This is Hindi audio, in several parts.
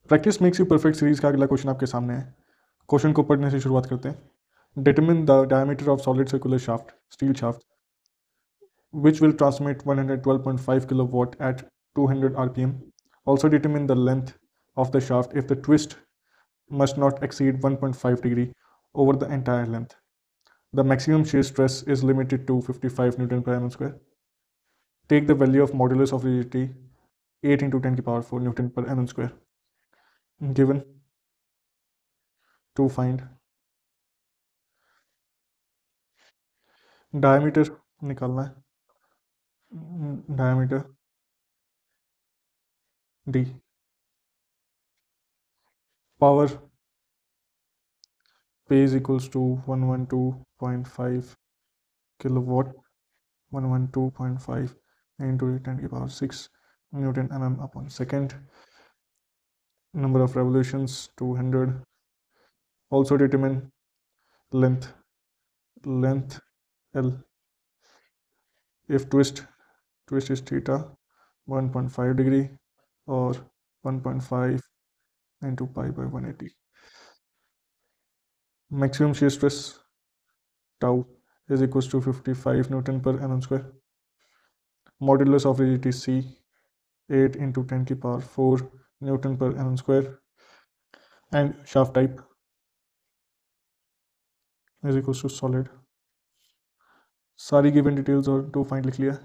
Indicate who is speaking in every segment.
Speaker 1: Practice makes you perfect series का अगला क्वेश्चन आपके सामने है। क्वेश्चन को पढ़ने से शुरुआत करते हैं। Determine the diameter of solid circular shaft, steel shaft, which will transmit 112.5 kilowatt at 200 rpm. Also determine the length of the shaft if the twist must not exceed 1.5 degree over the entire length. The maximum shear stress is limited to 55 Newton per mm square. Take the value of modulus of rigidity 8 into 10 to the power 4 Newton per mm square. Given to find diameter निकालना है, diameter d, power P is equals to 112.5 kilowatt, 112.5 into 10 to the power 6 Newton mm upon second. Number of revolutions 200. Also determine length L if twist is theta 1.5 degree or 1.5 into pi by 180. Maximum shear stress tau is equals to 55 Newton per mm square. Modulus of rigidity C 8 into 10 to the power 4 Newton per mm square. And shaft type is equals to solid. सारी गिवन डिटेल्स और टू फाइंड लिख लिया।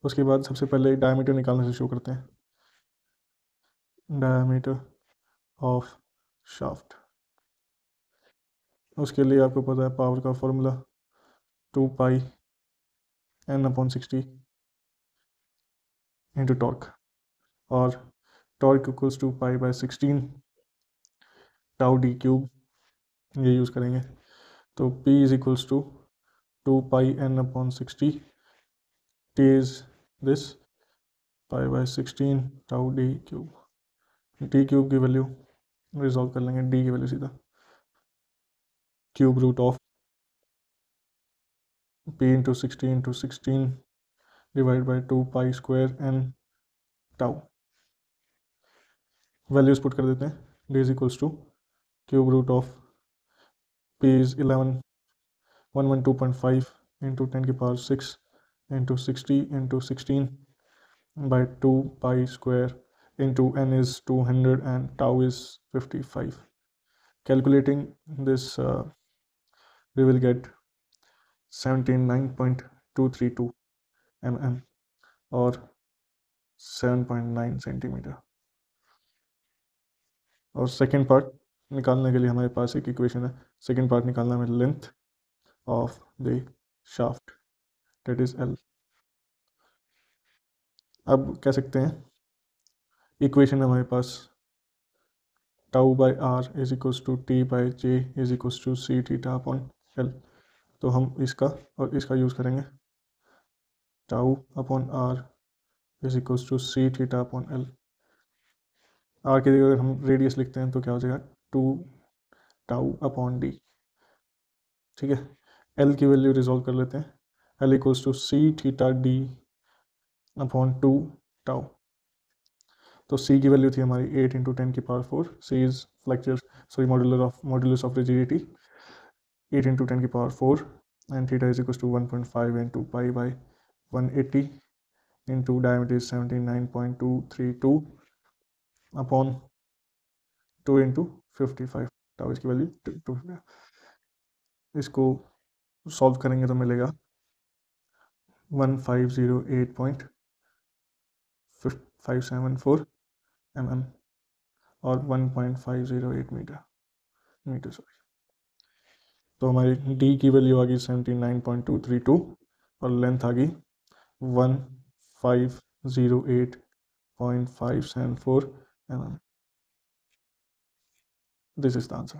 Speaker 1: उसके बाद सबसे पहले डायमीटर निकालने से शुरू करते हैं। डायमीटर ऑफ शाफ्ट, उसके लिए आपको पता है पावर का formula 2 pi n/60 into torque, और torque equals to pi by 16 tau D cube, ये यूज़ करेंगे। तो P is equals to 2 pi n/60, T is this pi by 16 tau D cube. D cube की वैल्यू रिजॉल्व कर लेंगे, डी की वैल्यू सीधा cube root of P into 16 divide by 2 pi square n tau. Values put कर देते हैं। D is equals to cube root of P is 112.5 into 10 की power 6 into 60 into 16 by 2 pi square into n is 200 and tau is 55. Calculating this, we will get 79.232 mm or 7.9 centimeter. और सेकेंड पार्ट निकालने के लिए हमारे पास एक इक्वेशन है। सेकेंड पार्ट निकालना है length of the shaft, that is L। अब कह सकते हैं इक्वेशन है हमारे पास tau by R is equals to T by J is equals to C theta upon L। तो हम इसका और इसका यूज़ करेंगे। Tau upon R is equals to C theta upon L। R की जगह अगर हम रेडियस लिखते हैं तो क्या हो जाएगा 2 टाउ अपॉन डी। ठीक है, L की वैल्यू रिजॉल्व कर लेते हैं। L equals to C theta D upon 2 tau. तो C की वैल्यू थी हमारी 8 इंटू 10 की power 4। C is fracture modulus of rigidity 8 into 10 की power 4 and theta is equals to 1.5 into pi by 180 into diameter is 79.232 upon 2 into 55 tau, इसकी वैल्यू 2। इसको सॉल्व करेंगे तो मिलेगा 1508.574 mm और 1.508 मीटर सॉरी। तो हमारी D की वैल्यू आ गई 79.232 और लेंथ आ गई 1508.574 mm। This is the answer.